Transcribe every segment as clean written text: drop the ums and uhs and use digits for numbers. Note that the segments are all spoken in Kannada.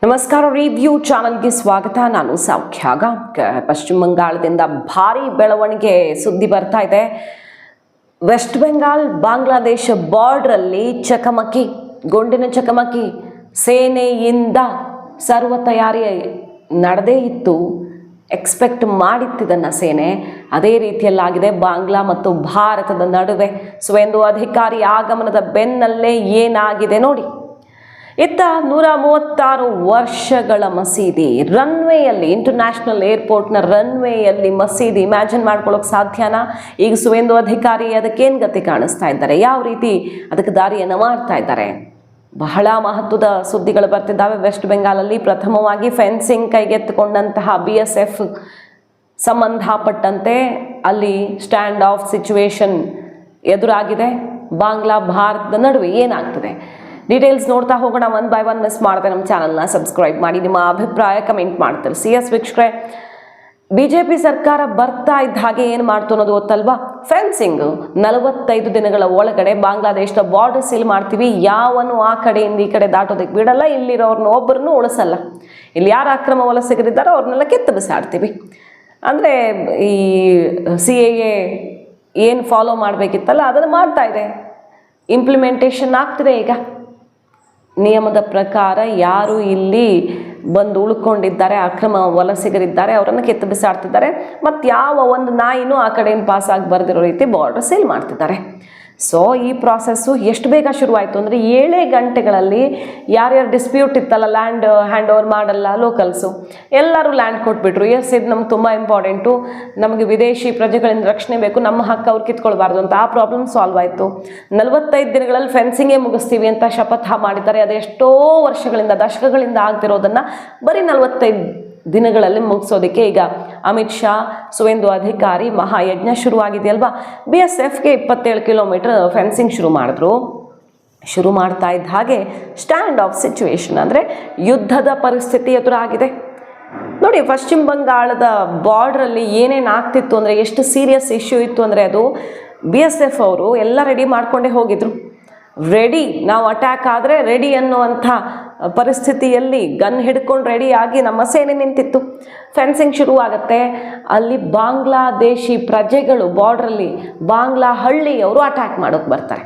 ನಮಸ್ಕಾರ. ರಿವ್ಯೂ ಚಾನಲ್ಗೆ ಸ್ವಾಗತ. ನಾನು ಸೌಖ್ಯ ಗಾಂವ್ಕರ್. ಪಶ್ಚಿಮ ಬಂಗಾಳದಿಂದ ಭಾರಿ ಬೆಳವಣಿಗೆ ಸುದ್ದಿ ಬರ್ತಾ ಇದೆ. ವೆಸ್ಟ್ ಬೆಂಗಾಲ್ ಬಾಂಗ್ಲಾದೇಶ ಬಾರ್ಡ್ರಲ್ಲಿ ಚಕಮಕಿ, ಗುಂಡಿನ ಚಕಮಕಿ ಸೇನೆಯಿಂದ ಸರ್ವ ತಯಾರಿ ನಡೆದೇ ಇತ್ತು. ಎಕ್ಸ್ಪೆಕ್ಟ್ ಮಾಡಿತ್ತಿದ್ದನ್ನು ಸೇನೆ ಅದೇ ರೀತಿಯಲ್ಲಾಗಿದೆ. ಬಾಂಗ್ಲಾ ಮತ್ತು ಭಾರತದ ನಡುವೆ ಒಂದು ಅಧಿಕಾರಿ ಆಗಮನದ ಬೆನ್ನಲ್ಲೇ ಏನಾಗಿದೆ ನೋಡಿ. ಇತ್ತ 136 ವರ್ಷಗಳ ಮಸೀದಿ ರನ್ವೇಯಲ್ಲಿ, ಇಂಟರ್ನ್ಯಾಷನಲ್ ಏರ್ಪೋರ್ಟ್ನ ರನ್ವೇಯಲ್ಲಿ ಮಸೀದಿ, ಇಮ್ಯಾಜಿನ್ ಮಾಡ್ಕೊಳ್ಳೋಕೆ ಸಾಧ್ಯನಾ? ಈಗ ಸುವೇಂದು ಅಧಿಕಾರಿ ಅದಕ್ಕೇನು ಗತಿ ಕಾಣಿಸ್ತಾ ಇದ್ದಾರೆ, ಯಾವ ರೀತಿ ಅದಕ್ಕೆ ದಾರಿಯನ್ನು ಮಾಡ್ತಾ ಇದ್ದಾರೆ? ಬಹಳ ಮಹತ್ವದ ಸುದ್ದಿಗಳು ಬರ್ತಿದ್ದಾವೆ. ವೆಸ್ಟ್ ಬೆಂಗಾಲಲ್ಲಿ ಪ್ರಥಮವಾಗಿ ಫೆನ್ಸಿಂಗ್ ಕೈಗೆತ್ತಿಕೊಂಡಂತಹ BSF ಸಂಬಂಧಪಟ್ಟಂತೆ ಅಲ್ಲಿ ಸ್ಟ್ಯಾಂಡ್ ಆಫ್ ಸಿಚುವೇಶನ್ ಎದುರಾಗಿದೆ. ಬಾಂಗ್ಲಾ ಭಾರತದ ನಡುವೆ ಏನಾಗ್ತದೆ ಡೀಟೇಲ್ಸ್ ನೋಡ್ತಾ ಹೋಗೋಣ. One by one. ಮಿಸ್ ಮಾಡದೆ ನಮ್ಮ ಚಾನಲ್ನ ಸಬ್ಸ್ಕ್ರೈಬ್ ಮಾಡಿ, ನಿಮ್ಮ ಅಭಿಪ್ರಾಯ ಕಮೆಂಟ್ ಮಾಡ್ತಾರೆ. CS ವೀಕ್ಷಕರೇ, BJP ಸರ್ಕಾರ ಬರ್ತಾ ಇದ್ದ ಹಾಗೆ ಏನು ಮಾಡ್ತು ಅನ್ನೋದು ಗೊತ್ತಲ್ವಾ? ಫೆನ್ಸಿಂಗ್ 45 ದಿನಗಳ ಒಳಗಡೆ ಬಾಂಗ್ಲಾದೇಶದ ಬಾರ್ಡರ್ ಸೀಲ್ ಮಾಡ್ತೀವಿ, ಯಾವನು ಆ ಕಡೆಯಿಂದ ಈ ಕಡೆ ದಾಟೋದಕ್ಕೆ ಬಿಡಲ್ಲ, ಇಲ್ಲಿರೋರ್ನ ಒಬ್ಬರನ್ನು ಉಳಿಸಲ್ಲ, ಇಲ್ಲಿ ಯಾರು ಅಕ್ರಮ ವಲಸಿಗರಿದ್ದಾರೋ ಅವ್ರನ್ನೆಲ್ಲ ಕಿತ್ತು ಬಿಸಾಡ್ತೀವಿ. ಅಂದರೆ ಈ CAA ಏನು ಫಾಲೋ ಮಾಡಬೇಕಿತ್ತಲ್ಲ ಅದನ್ನು ಮಾಡ್ತಾ ಇದೆ, ಇಂಪ್ಲಿಮೆಂಟೇಷನ್ ಆಗ್ತಿದೆ. ಈಗ ನಿಯಮದ ಪ್ರಕಾರ ಯಾರು ಇಲ್ಲಿ ಬಂದು ಉಳ್ಕೊಂಡಿದ್ದಾರೆ, ಅಕ್ರಮ ವಲಸಿಗರಿದ್ದಾರೆ, ಅವರನ್ನು ಕಿತ್ತು ಬಿಸಾಡ್ತಿದ್ದಾರೆ. ಮತ್ತು ಯಾವ ಒಂದು ನಾಯಿನೂ ಆ ಕಡೆಯಿಂದ ಪಾಸ್ ಆಗಿ ಬರ್ದಿರೋ ರೀತಿ ಬಾರ್ಡರ್ ಸೀಲ್ ಮಾಡ್ತಿದ್ದಾರೆ. ಸೊ ಈ ಪ್ರಾಸೆಸ್ಸು ಎಷ್ಟು ಬೇಗ ಶುರುವಾಯಿತು ಅಂದರೆ 7 ಗಂಟೆಗಳಲ್ಲಿ ಯಾರ್ಯಾರು ಡಿಸ್ಪ್ಯೂಟ್ ಇತ್ತಲ್ಲ, ಲ್ಯಾಂಡ್ ಹ್ಯಾಂಡ್ ಓವರ್ ಮಾಡಲ್ಲ ಲೋಕಲ್ಸು, ಎಲ್ಲರೂ ಲ್ಯಾಂಡ್ ಕೊಟ್ಬಿಟ್ರು. ಇದು ನಮ್ಗೆ ತುಂಬ ಇಂಪಾರ್ಟೆಂಟು, ನಮಗೆ ವಿದೇಶಿ ಪ್ರಜೆಗಳಿಂದ ರಕ್ಷಣೆ ಬೇಕು, ನಮ್ಮ ಹಕ್ಕು ಅವ್ರು ಕಿತ್ಕೊಳ್ಬಾರ್ದು ಅಂತ ಆ ಪ್ರಾಬ್ಲಮ್ ಸಾಲ್ವ್ ಆಯಿತು. 45 ದಿನಗಳಲ್ಲಿ ಫೆನ್ಸಿಂಗೇ ಮುಗಿಸ್ತೀವಿ ಅಂತ ಶಪಥ ಮಾಡಿದ್ದಾರೆ. ಅದೆಷ್ಟೋ ವರ್ಷಗಳಿಂದ, ದಶಕಗಳಿಂದ ಆಗ್ತಿರೋದನ್ನು ಬರೀ 45 ದಿನಗಳಲ್ಲಿ ಮುಗಿಸೋದಕ್ಕೆ ಈಗ ಅಮಿತ್ ಶಾ ಸುವೇಂದು ಅಧಿಕಾರಿ ಮಹಾಯಜ್ಞ ಶುರುವಾಗಿದೆಯಲ್ವಾ. BSFಗೆ 27 ಕಿಲೋಮೀಟರ್ ಫೆನ್ಸಿಂಗ್ ಶುರು ಮಾಡ್ತಾ ಇದ್ದ ಹಾಗೆ ಸ್ಟ್ಯಾಂಡ್ ಆಫ್ ಸಿಚುವೇಶನ್ ಅಂದರೆ ಯುದ್ಧದ ಪರಿಸ್ಥಿತಿ ಎದುರಾಗಿದೆ ನೋಡಿ. ಪಶ್ಚಿಮ ಬಂಗಾಳದ ಬಾರ್ಡ್ರಲ್ಲಿ ಏನೇನು ಆಗ್ತಿತ್ತು ಅಂದರೆ, ಎಷ್ಟು ಸೀರಿಯಸ್ ಇಶ್ಯೂ ಇತ್ತು ಅಂದರೆ, ಅದು BSF ಅವರು ಎಲ್ಲ ರೆಡಿ ಮಾಡಿಕೊಂಡೇ ಹೋಗಿದ್ರು. ರೆಡಿ, ನಾವು ಅಟ್ಯಾಕ್ ಆದರೆ ರೆಡಿ ಅನ್ನುವಂಥ ಪರಿಸ್ಥಿತಿಯಲ್ಲಿ ಗನ್ ಹಿಡ್ಕೊಂಡು ರೆಡಿಯಾಗಿ ನಮ್ಮ ಸೇನೆ ನಿಂತಿತ್ತು. ಫೆನ್ಸಿಂಗ್ ಶುರುವಾಗುತ್ತೆ. ಅಲ್ಲಿ ಬಾಂಗ್ಲಾದೇಶಿ ಪ್ರಜೆಗಳು ಬಾರ್ಡ್ರಲ್ಲಿ ಬಾಂಗ್ಲಾ ಹಳ್ಳಿಯವರು ಅಟ್ಯಾಕ್ ಮಾಡೋಕ್ಕೆ ಬರ್ತಾರೆ.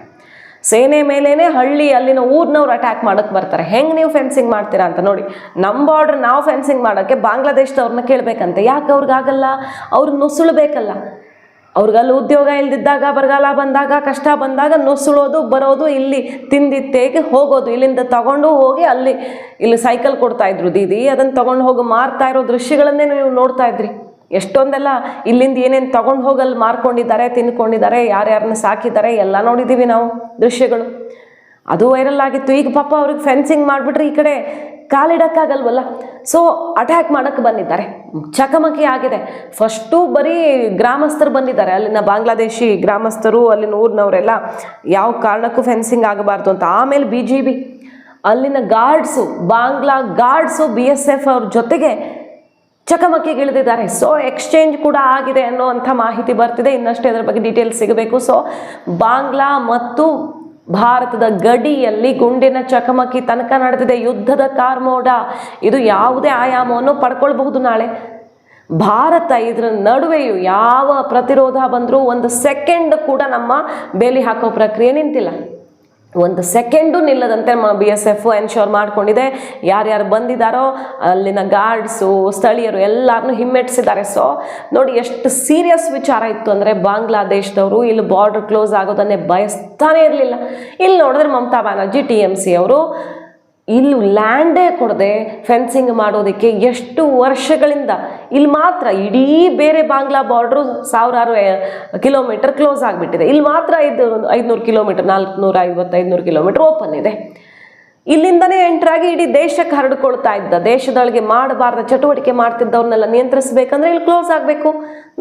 ಸೇನೆ ಮೇಲೇ ಹಳ್ಳಿ, ಅಲ್ಲಿನ ಊರಿನವ್ರು ಅಟ್ಯಾಕ್ ಮಾಡೋಕ್ಕೆ ಬರ್ತಾರೆ. ಹೆಂಗೆ ನೀವು ಫೆನ್ಸಿಂಗ್ ಮಾಡ್ತೀರಾ ಅಂತ ನೋಡಿ. ನಮ್ಮ ಬಾರ್ಡ್ರ್ ನಾವು ಫೆನ್ಸಿಂಗ್ ಮಾಡೋಕ್ಕೆ ಬಾಂಗ್ಲಾದೇಶದವ್ರನ್ನ ಕೇಳಬೇಕಂತೆ. ಯಾಕೆ ಅವ್ರಿಗಾಗಲ್ಲ? ಅವ್ರು ನುಸುಳಬೇಕಲ್ಲ. ಅವ್ರಿಗಲ್ಲಿ ಉದ್ಯೋಗ ಇಲ್ದಿದ್ದಾಗ, ಬರಗಾಲ ಬಂದಾಗ, ಕಷ್ಟ ಬಂದಾಗ ನುಸುಳೋದು, ಬರೋದು, ಇಲ್ಲಿ ತಿಂದಿತ್ತೇಗೆ ಹೋಗೋದು, ಇಲ್ಲಿಂದ ತಗೊಂಡು ಹೋಗಿ ಇಲ್ಲಿ ಸೈಕಲ್ ಕೊಡ್ತಾಯಿದ್ರು ದೀದಿ, ಅದನ್ನು ತೊಗೊಂಡು ಹೋಗಿ ಮಾರ್ತಾ ಇರೋ ದೃಶ್ಯಗಳನ್ನೇ ನೀವು ನೋಡ್ತಾ ಇದ್ರಿ. ಎಷ್ಟೊಂದೆಲ್ಲ ಇಲ್ಲಿಂದ ಏನೇನು ತೊಗೊಂಡು ಹೋಗಲ್ಲಿ ಮಾರ್ಕೊಂಡಿದ್ದಾರೆ, ತಿನ್ಕೊಂಡಿದ್ದಾರೆ, ಯಾರ್ಯಾರನ್ನ ಸಾಕಿದ್ದಾರೆ ಎಲ್ಲ ನೋಡಿದ್ದೀವಿ ನಾವು ದೃಶ್ಯಗಳು. ಅದು ವೈರಲ್ ಆಗಿತ್ತು. ಈಗ ಪಾಪ ಅವ್ರಿಗೆ ಫೆನ್ಸಿಂಗ್ ಮಾಡಿಬಿಟ್ರೆ ಈ ಕಡೆ ಕಾಲಿಡೋಕ್ಕಾಗಲ್ವಲ್ಲ. ಸೊ ಅಟ್ಯಾಕ್ ಮಾಡೋಕ್ಕೆ ಬಂದಿದ್ದಾರೆ. ಚಕಮಕಿ ಆಗಿದೆ. ಫಸ್ಟು ಬರೀ ಗ್ರಾಮಸ್ಥರು ಬಂದಿದ್ದಾರೆ, ಅಲ್ಲಿನ ಬಾಂಗ್ಲಾದೇಶಿ ಗ್ರಾಮಸ್ಥರು, ಅಲ್ಲಿನ ಊರಿನವರೆಲ್ಲ ಯಾವ ಕಾರಣಕ್ಕೂ ಫೆನ್ಸಿಂಗ್ ಆಗಬಾರ್ದು ಅಂತ. ಆಮೇಲೆ BGB, ಅಲ್ಲಿನ ಗಾರ್ಡ್ಸು, ಬಾಂಗ್ಲಾ ಗಾರ್ಡ್ಸು BSF ಅವ್ರ ಜೊತೆಗೆ ಚಕಮಕಿಗೆ ಇಳಿದಿದ್ದಾರೆ. ಸೊ ಎಕ್ಸ್ಚೇಂಜ್ ಕೂಡ ಆಗಿದೆ ಅನ್ನೋವಂಥ ಮಾಹಿತಿ ಬರ್ತಿದೆ. ಇನ್ನಷ್ಟೇ ಅದರ ಬಗ್ಗೆ ಡೀಟೇಲ್ಸ್ ಸಿಗಬೇಕು. ಸೊ ಬಾಂಗ್ಲಾ ಮತ್ತು ಭಾರತದ ಗಡಿಯಲ್ಲಿ ಗುಂಡಿನ ಚಕಮಕಿ ತನಕ ನಡೆದಿದೆ. ಯುದ್ಧದ ಕಾರ್ಮೋಡ ಇದು ಯಾವುದೇ ಆಯಾಮವನ್ನು ಪಡ್ಕೊಳ್ಬಹುದು ನಾಳೆ. ಭಾರತ ಇದರ ನಡುವೆಯೂ ಯಾವ ಪ್ರತಿರೋಧ ಬಂದರೂ 1 ಸೆಕೆಂಡ್ ಕೂಡ ನಮ್ಮ ಬೇಲಿ ಹಾಕೋ ಪ್ರಕ್ರಿಯೆ ನಿಂತಿಲ್ಲ. 1 ಸೆಕೆಂಡು ನಿಲ್ಲದಂತೆ BSF ಎನ್ಶೋರ್ ಮಾಡಿಕೊಂಡಿದೆ. ಯಾರ್ಯಾರು ಬಂದಿದ್ದಾರೋ ಅಲ್ಲಿನ ಗಾರ್ಡ್ಸು, ಸ್ಥಳೀಯರು ಎಲ್ಲರನ್ನೂ ಹಿಮ್ಮೆಟ್ಟಿಸಿದ್ದಾರೆ. ಸೊ ನೋಡಿ ಎಷ್ಟು ಸೀರಿಯಸ್ ವಿಚಾರ ಇತ್ತು ಅಂದರೆ, ಬಾಂಗ್ಲಾದೇಶದವರು ಇಲ್ಲಿ ಬಾರ್ಡರ್ ಕ್ಲೋಸ್ ಆಗೋದನ್ನೇ ಬಯಸ್ತಾನೇ ಇರಲಿಲ್ಲ. ಇಲ್ಲಿ ನೋಡಿದ್ರೆ ಮಮತಾ ಬ್ಯಾನರ್ಜಿ TMC ಅವರು ಇಲ್ಲಿ ಲ್ಯಾಂಡೇ ಕೊಡದೆ ಫೆನ್ಸಿಂಗ್ ಮಾಡೋದಕ್ಕೆ ಎಷ್ಟು ವರ್ಷಗಳಿಂದ ಇಲ್ಲಿ ಮಾತ್ರ, ಇಡೀ ಬೇರೆ ಬಾಂಗ್ಲಾ ಬಾರ್ಡ್ರು 1000 ಕಿಲೋಮೀಟರ್ ಕ್ಲೋಸ್ ಆಗಿಬಿಟ್ಟಿದೆ. ಇಲ್ಲಿ ಮಾತ್ರ 500 ಕಿಲೋಮೀಟರ್, 450-500 ಕಿಲೋಮೀಟರ್ ಓಪನ್ ಇದೆ. ಇಲ್ಲಿಂದನೇ ಎಂಟ್ರಾಗಿ ಇಡೀ ದೇಶಕ್ಕೆ ಹರಡ್ಕೊಳ್ತಾ ಇದ್ದ, ದೇಶದೊಳಗೆ ಮಾಡಬಾರ್ದ ಚಟುವಟಿಕೆ ಮಾಡ್ತಿದ್ದವ್ರನ್ನೆಲ್ಲ ನಿಯಂತ್ರಿಸಬೇಕಂದ್ರೆ ಇಲ್ಲಿ ಕ್ಲೋಸ್ ಆಗಬೇಕು.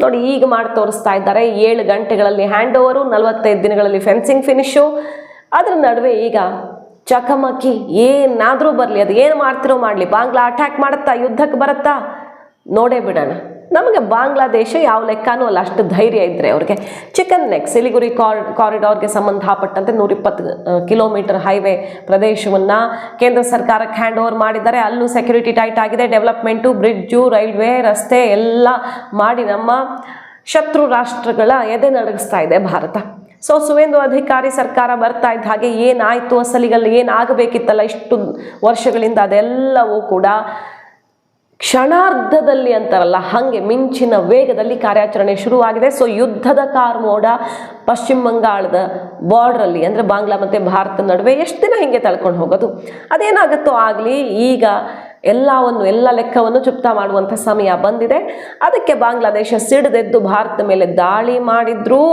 ನೋಡಿ ಈಗ ಮಾಡಿ ತೋರಿಸ್ತಾ ಇದ್ದಾರೆ. 7 ಗಂಟೆಗಳಲ್ಲಿ ಹ್ಯಾಂಡ್ ಓವರು, 45 ದಿನಗಳಲ್ಲಿ ಫೆನ್ಸಿಂಗ್ ಫಿನಿಶು. ಅದರ ನಡುವೆ ಈಗ ಚಕಮಕಿ ಏನಾದರೂ ಬರಲಿ, ಅದು ಏನು ಮಾಡ್ತಿರೋ ಮಾಡಲಿ, ಬಾಂಗ್ಲಾ ಅಟ್ಯಾಕ್ ಮಾಡುತ್ತಾ, ಯುದ್ಧಕ್ಕೆ ಬರುತ್ತಾ ನೋಡೇ ಬಿಡೋಣ. ನಮಗೆ ಬಾಂಗ್ಲಾದೇಶ ಯಾವ ಲೆಕ್ಕನೂ ಅಲ್ಲ, ಅಷ್ಟು ಧೈರ್ಯ ಇದ್ದರೆ ಅವ್ರಿಗೆ. ಚಿಕನ್ ನೆಕ್ ಸಿಲಿಗುರಿ ಕಾರಿಡಾರ್ಗೆ ಸಂಬಂಧಪಟ್ಟಂತೆ 120 ಕಿಲೋಮೀಟರ್ ಹೈವೇ ಪ್ರದೇಶವನ್ನು ಕೇಂದ್ರ ಸರ್ಕಾರಕ್ಕೆ ಹ್ಯಾಂಡ್ ಓವರ್ ಮಾಡಿದ್ದಾರೆ. ಅಲ್ಲೂ ಸೆಕ್ಯೂರಿಟಿ ಟೈಟ್ ಆಗಿದೆ. ಡೆವಲಪ್ಮೆಂಟು, ಬ್ರಿಡ್ಜು, ರೈಲ್ವೆ, ರಸ್ತೆ ಎಲ್ಲ ಮಾಡಿ ನಮ್ಮ ಶತ್ರು ರಾಷ್ಟ್ರಗಳ ಎದೆ ನಡಗಿಸ್ತಾ ಇದೆ ಭಾರತ. ಸೊ ಸುವೇಂದು ಅಧಿಕಾರಿ ಸರ್ಕಾರ ಬರ್ತಾ ಇದ್ದ ಹಾಗೆ ಏನಾಯಿತು, ಅಸಲಿಗಲ್ಲಿ ಏನಾಗಬೇಕಿತ್ತಲ್ಲ ಇಷ್ಟು ವರ್ಷಗಳಿಂದ, ಅದೆಲ್ಲವೂ ಕೂಡ ಕ್ಷಣಾರ್ಧದಲ್ಲಿ ಅಂತಾರಲ್ಲ ಹಾಗೆ ಮಿಂಚಿನ ವೇಗದಲ್ಲಿ ಕಾರ್ಯಾಚರಣೆ ಶುರುವಾಗಿದೆ. ಸೊ ಯುದ್ಧದ ಕಾರ್ಮೋಡ ಪಶ್ಚಿಮ ಬಂಗಾಳದ ಬಾರ್ಡ್ರಲ್ಲಿ, ಅಂದರೆ ಬಾಂಗ್ಲಾ ಮತ್ತು ಭಾರತ ನಡುವೆ ಎಷ್ಟು ದಿನ ಹಿಂಗೆ ತಳ್ಕೊಂಡು ಹೋಗೋದು, ಅದೇನಾಗುತ್ತೋ ಆಗಲಿ. ಈಗ ಎಲ್ಲ ಲೆಕ್ಕವನ್ನು ಚುಪ್ತಾ ಮಾಡುವಂಥ ಸಮಯ ಬಂದಿದೆ. ಅದಕ್ಕೆ ಬಾಂಗ್ಲಾದೇಶ ಸಿಡಿದೆದ್ದು ಭಾರತದ ಮೇಲೆ ದಾಳಿ ಮಾಡಿದ್ರೂ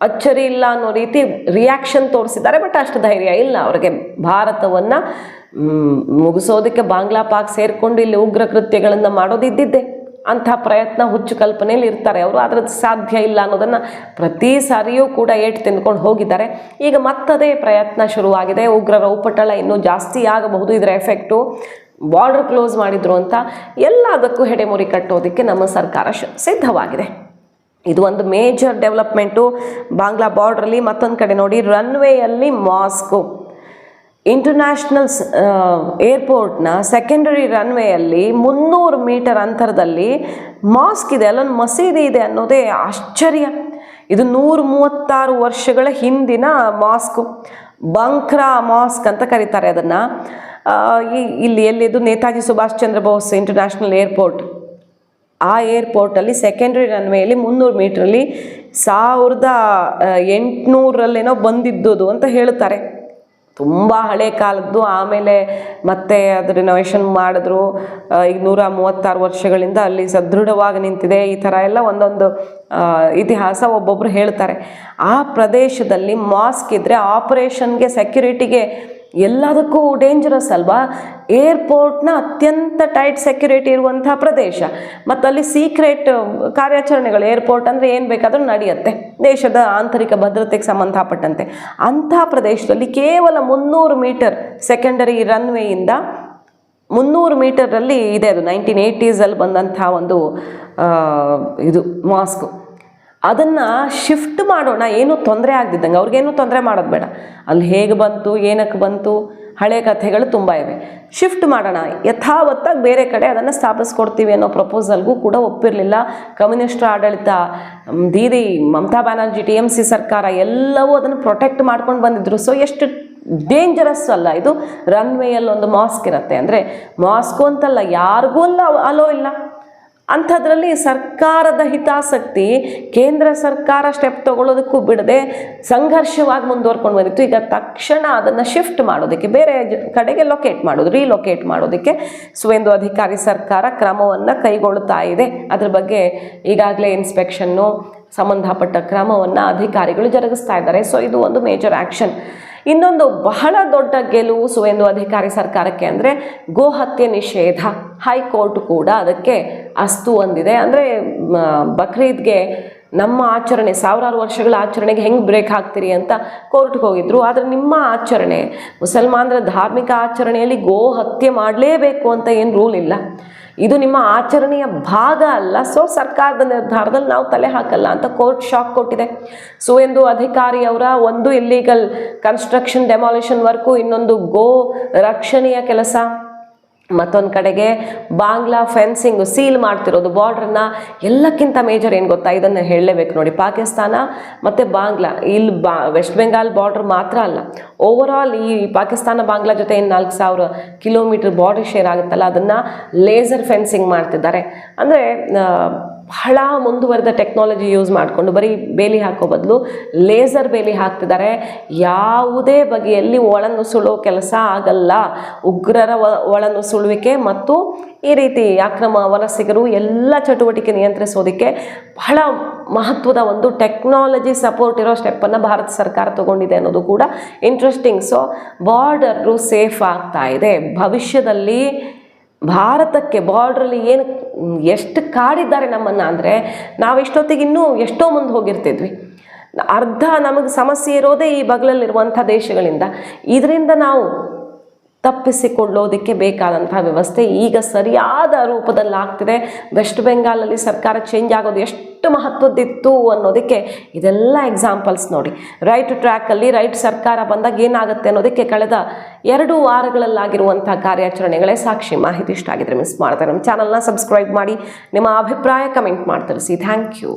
ಅಚ್ಚರಿ ಇಲ್ಲ ಅನ್ನೋ ರೀತಿ ರಿಯಾಕ್ಷನ್ ತೋರಿಸಿದ್ದಾರೆ. ಬಟ್ ಅಷ್ಟು ಧೈರ್ಯ ಇಲ್ಲ ಅವ್ರಿಗೆ. ಭಾರತವನ್ನು ಮುಗಿಸೋದಕ್ಕೆ ಬಾಂಗ್ಲಾ ಪಾಕ್ ಸೇರಿಕೊಂಡು ಇಲ್ಲಿ ಉಗ್ರ ಕೃತ್ಯಗಳನ್ನು ಮಾಡೋದಿದ್ದಿದ್ದೆ. ಅಂಥ ಪ್ರಯತ್ನ ಹುಚ್ಚು ಕಲ್ಪನೆಯಲ್ಲಿ ಇರ್ತಾರೆ ಅವರು. ಅದ್ರದ್ದು ಸಾಧ್ಯ ಇಲ್ಲ ಅನ್ನೋದನ್ನು ಪ್ರತಿ ಸಾರಿಯೂ ಕೂಡ ಏಟು ತಿಂದ್ಕೊಂಡು ಹೋಗಿದ್ದಾರೆ. ಈಗ ಮತ್ತದೇ ಪ್ರಯತ್ನ ಶುರುವಾಗಿದೆ. ಉಗ್ರರ ಉಪಟಳ ಇನ್ನೂ ಜಾಸ್ತಿ ಆಗಬಹುದು. ಇದರ ಎಫೆಕ್ಟು ಬಾರ್ಡರ್ ಕ್ಲೋಸ್ ಮಾಡಿದ್ರು ಅಂತ ಎಲ್ಲದಕ್ಕೂ ಹೆಡೆಮುರಿ ಕಟ್ಟೋದಕ್ಕೆ ನಮ್ಮ ಸರ್ಕಾರ ಸಿದ್ಧವಾಗಿದೆ. ಇದು ಒಂದು ಮೇಜರ್ ಡೆವಲಪ್ಮೆಂಟು ಬಾಂಗ್ಲಾ ಬಾರ್ಡ್ರಲ್ಲಿ. ಮತ್ತೊಂದು ಕಡೆ ನೋಡಿ, ರನ್ವೇಯಲ್ಲಿ ಮಾಸ್ಕೋ ಇಂಟರ್ನ್ಯಾಷನಲ್ ಏರ್ಪೋರ್ಟ್ನ ಸೆಕೆಂಡರಿ ರನ್ವೇಯಲ್ಲಿ 300 ಮೀಟರ್ ಅಂತರದಲ್ಲಿ ಮಾಸ್ಕ್ ಇದೆ, ಅಲ್ಲೊಂದು ಮಸೀದಿ ಇದೆ ಅನ್ನೋದೇ ಆಶ್ಚರ್ಯ. ಇದು 136 ವರ್ಷಗಳ ಹಿಂದಿನ ಮಾಸ್ಕು. ಬಂಕ್ರಾ ಮಾಸ್ಕ್ ಅಂತ ಕರೀತಾರೆ ಅದನ್ನು. ಇಲ್ಲಿ ಎಲ್ಲಿದ್ದು ನೇತಾಜಿ ಸುಭಾಷ್ ಚಂದ್ರ ಬೋಸ್ ಇಂಟರ್ನ್ಯಾಷನಲ್ ಏರ್ಪೋರ್ಟ್, ಆ ಏರ್ಪೋರ್ಟಲ್ಲಿ ಸೆಕೆಂಡ್ರಿ ರನ್ವೇಯಲ್ಲಿ 300 ಮೀಟ್ರಲ್ಲಿ 1800ರಲ್ಲೇನೋ ಬಂದಿದ್ದುದು ಅಂತ ಹೇಳ್ತಾರೆ. ತುಂಬ ಹಳೆ ಕಾಲದ್ದು. ಆಮೇಲೆ ಮತ್ತೆ ಅದು ರಿನೋವೇಷನ್ ಮಾಡಿದ್ರು. ಈಗ 136 ವರ್ಷಗಳಿಂದ ಅಲ್ಲಿ ಸದೃಢವಾಗಿ ನಿಂತಿದೆ. ಈ ಥರ ಎಲ್ಲ ಒಂದೊಂದು ಇತಿಹಾಸ ಒಬ್ಬೊಬ್ಬರು ಹೇಳ್ತಾರೆ. ಆ ಪ್ರದೇಶದಲ್ಲಿ ಮಾಸ್ಕ್ ಇದ್ದರೆ ಆಪರೇಷನ್ಗೆ, ಸೆಕ್ಯುರಿಟಿಗೆ, ಎಲ್ಲದಕ್ಕೂ ಡೇಂಜರಸ್ ಅಲ್ವಾ. ಏರ್ಪೋರ್ಟ್ನ ಅತ್ಯಂತ ಟೈಟ್ ಸೆಕ್ಯುರಿಟಿ ಇರುವಂಥ ಪ್ರದೇಶ, ಮತ್ತು ಅಲ್ಲಿ ಸೀಕ್ರೆಟ್ ಕಾರ್ಯಾಚರಣೆಗಳು. ಏರ್ಪೋರ್ಟ್ ಅಂದರೆ ಏನು ಬೇಕಾದರೂ ನಡೆಯುತ್ತೆ ದೇಶದ ಆಂತರಿಕ ಭದ್ರತೆಗೆ ಸಂಬಂಧಪಟ್ಟಂತೆ. ಅಂಥ ಪ್ರದೇಶದಲ್ಲಿ ಕೇವಲ 300 ಮೀಟರ್ ಸೆಕೆಂಡರಿ ರನ್ವೇಯಿಂದ 300 ಮೀಟರಲ್ಲಿ ಇದೆ. ಅದು 1980s ಬಂದಂಥ ಒಂದು ಇದು ಮಾಸ್ಕು. ಅದನ್ನು ಶಿಫ್ಟ್ ಮಾಡೋಣ, ಏನೂ ತೊಂದರೆ ಆಗದಿದ್ದಂಗೆ. ಅವ್ರಿಗೇನು ತೊಂದರೆ ಮಾಡೋದು ಬೇಡ. ಅಲ್ಲಿ ಹೇಗೆ ಬಂತು, ಏನಕ್ಕೆ ಬಂತು, ಹಳೆ ಕಥೆಗಳು ತುಂಬ ಇವೆ. ಶಿಫ್ಟ್ ಮಾಡೋಣ, ಯಥಾವತ್ತಾಗಿ ಬೇರೆ ಕಡೆ ಅದನ್ನು ಸ್ಥಾಪಿಸ್ಕೊಡ್ತೀವಿ ಅನ್ನೋ ಪ್ರಪೋಸಲ್ಗೂ ಕೂಡ ಒಪ್ಪಿರಲಿಲ್ಲ ಕಮ್ಯುನಿಸ್ಟರ ಆಡಳಿತ. ದೀದಿ ಮಮತಾ ಬ್ಯಾನರ್ಜಿ, TMC ಸರ್ಕಾರ ಎಲ್ಲವೂ ಅದನ್ನು ಪ್ರೊಟೆಕ್ಟ್ ಮಾಡ್ಕೊಂಡು ಬಂದಿದ್ರು. ಸೊ ಎಷ್ಟು ಡೇಂಜರಸ್ ಅಲ್ಲ ಇದು. ರನ್ವೇಯಲ್ಲಿ ಒಂದು ಮಾಸ್ಕ್ ಇರುತ್ತೆ ಅಂದರೆ ಮಾಸ್ಕು ಅಂತಲ್ಲ, ಯಾರಿಗೂ ಅಲೋ ಇಲ್ಲ. ಅಂಥದ್ರಲ್ಲಿ ಸರ್ಕಾರದ ಹಿತಾಸಕ್ತಿ, ಕೇಂದ್ರ ಸರ್ಕಾರ ಸ್ಟೆಪ್ ತಗೊಳ್ಳೋದಕ್ಕೂ ಬಿಡದೆ ಸಂಘರ್ಷವಾಗಿ ಮುಂದುವರ್ಕೊಂಡು ಬಂದಿತ್ತು. ಈಗ ತಕ್ಷಣ ಅದನ್ನು ಶಿಫ್ಟ್ ಮಾಡೋದಕ್ಕೆ, ಬೇರೆ ಕಡೆಗೆ ರೀಲೊಕೇಟ್ ಮಾಡೋದಕ್ಕೆ ಸುವೇಂದು ಅಧಿಕಾರಿ ಸರ್ಕಾರ ಕ್ರಮವನ್ನು ಕೈಗೊಳ್ಳುತ್ತಾ ಇದೆ. ಅದ್ರ ಬಗ್ಗೆ ಈಗಾಗಲೇ ಇನ್ಸ್ಪೆಕ್ಷನ್ನು, ಸಂಬಂಧಪಟ್ಟ ಕ್ರಮವನ್ನು ಅಧಿಕಾರಿಗಳು ಜರುಗಿಸ್ತಾ ಇದ್ದಾರೆ. ಸೊ ಇದು ಒಂದು ಮೇಜರ್ ಆ್ಯಕ್ಷನ್. ಇನ್ನೊಂದು ಬಹಳ ದೊಡ್ಡ ಗೆಲುವು ಸುವೇಂದು ಅಧಿಕಾರಿ ಸರ್ಕಾರಕ್ಕೆ ಅಂದರೆ ಗೋಹತ್ಯೆ ನಿಷೇಧ. ಹೈಕೋರ್ಟ್ ಕೂಡ ಅದಕ್ಕೆ ಅಸ್ತು ಅಂದಿದೆ. ಅಂದರೆ ಬಕ್ರೀದ್ಗೆ ನಮ್ಮ ಆಚರಣೆ, 1000 ವರ್ಷಗಳ ಆಚರಣೆಗೆ ಹೆಂಗೆ ಬ್ರೇಕ್ ಹಾಕ್ತೀರಿ ಅಂತ ಕೋರ್ಟ್ಗೆ ಹೋಗಿದ್ರು. ಆದರೆ ನಿಮ್ಮ ಆಚರಣೆ, ಮುಸಲ್ಮಾನರ ಧಾರ್ಮಿಕ ಆಚರಣೆಯಲ್ಲಿ ಗೋ ಹತ್ಯೆ ಮಾಡಲೇಬೇಕು ಅಂತ ಏನು ರೂಲ್ ಇಲ್ಲ. ಇದು ನಿಮ್ಮ ಆಚರಣೆಯ ಭಾಗ ಅಲ್ಲ. ಸೊ ಸರ್ಕಾರದ ನಿರ್ಧಾರದಲ್ಲಿ ನಾವು ತಲೆ ಹಾಕಲ್ಲ ಅಂತ ಕೋರ್ಟ್ ಶಾಕ್ ಕೊಟ್ಟಿದೆ. ಸುವೇಂದು ಅಧಿಕಾರಿ ಅವರ ಒಂದು ಇಲ್ಲೀಗಲ್ ಕನ್ಸ್ಟ್ರಕ್ಷನ್, ಡೆಮಾಲಿಷನ್ ವರ್ಕು, ಇನ್ನೊಂದು ಗೋ ರಕ್ಷಣೆಯ ಕೆಲಸ, ಮತ್ತೊಂದು ಕಡೆಗೆ ಬಾಂಗ್ಲಾ ಫೆನ್ಸಿಂಗ್ ಸೀಲ್ ಮಾಡ್ತಿರೋದು ಬಾರ್ಡ್ರನ್ನ. ಎಲ್ಲಕ್ಕಿಂತ ಮೇಜರ್ ಏನು ಗೊತ್ತಾ, ಇದನ್ನು ಹೇಳಲೇಬೇಕು ನೋಡಿ. ಪಾಕಿಸ್ತಾನ ಮತ್ತು ಬಾಂಗ್ಲಾ, ಇಲ್ಲಿ ವೆಸ್ಟ್ ಬೆಂಗಾಲ್ ಬಾರ್ಡ್ರ್ ಮಾತ್ರ ಅಲ್ಲ, ಓವರಾಲ್ ಈ ಪಾಕಿಸ್ತಾನ ಬಾಂಗ್ಲಾ ಜೊತೆ 4000 ಕಿಲೋಮೀಟರ್ ಬಾರ್ಡರ್ ಶೇರ್ ಆಗುತ್ತಲ್ಲ, ಅದನ್ನು ಲೇಸರ್ ಫೆನ್ಸಿಂಗ್ ಮಾಡ್ತಿದ್ದಾರೆ. ಅಂದರೆ ಬಹಳ ಮುಂದುವರೆದ ಟೆಕ್ನಾಲಜಿ ಯೂಸ್ ಮಾಡಿಕೊಂಡು ಬರೀ ಬೇಲಿ ಹಾಕೋ ಬದಲು ಲೇಸರ್ ಬೇಲಿ ಹಾಕ್ತಿದ್ದಾರೆ. ಯಾವುದೇ ಬಗೆಯಲ್ಲಿ ಒಳನುಸುಳೋ ಕೆಲಸ ಆಗಲ್ಲ. ಉಗ್ರರ ಒಳನುಸುಳುವಿಕೆ ಮತ್ತು ಈ ರೀತಿ ಅಕ್ರಮ ವಲಸಿಗರು ಎಲ್ಲ ಚಟುವಟಿಕೆ ನಿಯಂತ್ರಿಸೋದಕ್ಕೆ ಬಹಳ ಮಹತ್ವದ ಒಂದು ಟೆಕ್ನಾಲಜಿ ಸಪೋರ್ಟ್ ಇರೋ ಸ್ಟೆಪ್ಪನ್ನು ಭಾರತ ಸರ್ಕಾರ ತಗೊಂಡಿದೆ ಅನ್ನೋದು ಕೂಡ ಇಂಟ್ರೆಸ್ಟಿಂಗ್. ಸೊ ಬಾರ್ಡರು ಸೇಫ್ ಆಗ್ತಾ ಇದೆ. ಭವಿಷ್ಯದಲ್ಲಿ ಭಾರತಕ್ಕೆ ಬಾರ್ಡ್ರಲ್ಲಿ ಎಷ್ಟು ಕಾಡಿದ್ದಾರೆ ನಮ್ಮನ್ನು ಅಂದರೆ, ನಾವು ಇಷ್ಟೊತ್ತಿಗೆ ಇನ್ನೂ ಎಷ್ಟೋ ಮುಂದೆ ಹೋಗಿರ್ತಿದ್ವಿ. ಅರ್ಧ ನಮಗೆ ಸಮಸ್ಯೆ ಇರೋದೇ ಈ ಬಗಲಲ್ಲಿರುವಂಥ ದೇಶಗಳಿಂದ. ಇದರಿಂದ ನಾವು ತಪ್ಪಿಸಿಕೊಳ್ಳೋದಕ್ಕೆ ಬೇಕಾದಂತಹ ವ್ಯವಸ್ಥೆ ಈಗ ಸರಿಯಾದ ರೂಪದಲ್ಲಿ ಆಗ್ತಿದೆ. ವೆಸ್ಟ್ ಬೆಂಗಾಲಲ್ಲಿ ಸರ್ಕಾರ ಚೇಂಜ್ ಆಗೋದು ಎಷ್ಟು ಮಹತ್ವದ್ದಿತ್ತು ಅನ್ನೋದಕ್ಕೆ ಇದೆಲ್ಲ ಎಕ್ಸಾಂಪಲ್ಸ್ ನೋಡಿ. ರೈಟ್ ಟ್ರ್ಯಾಕಲ್ಲಿ ರೈಟ್ ಸರ್ಕಾರ ಬಂದಾಗ ಏನಾಗುತ್ತೆ ಅನ್ನೋದಕ್ಕೆ ಕಳೆದ 2 ವಾರಗಳಲ್ಲಾಗಿರುವಂಥ ಕಾರ್ಯಾಚರಣೆಗಳೇ ಸಾಕ್ಷಿ. ಮಾಹಿತಿ ಇಷ್ಟ ಆಗಿದ್ರೆ ಮಿಸ್ ಮಾಡ್ತಾರೆ ನಮ್ಮ ಚಾನಲ್ನ ಸಬ್ಸ್ಕ್ರೈಬ್ ಮಾಡಿ, ನಿಮ್ಮ ಅಭಿಪ್ರಾಯ ಕಮೆಂಟ್ ಮಾಡಿ ತಿಳಿಸಿ. Thank you.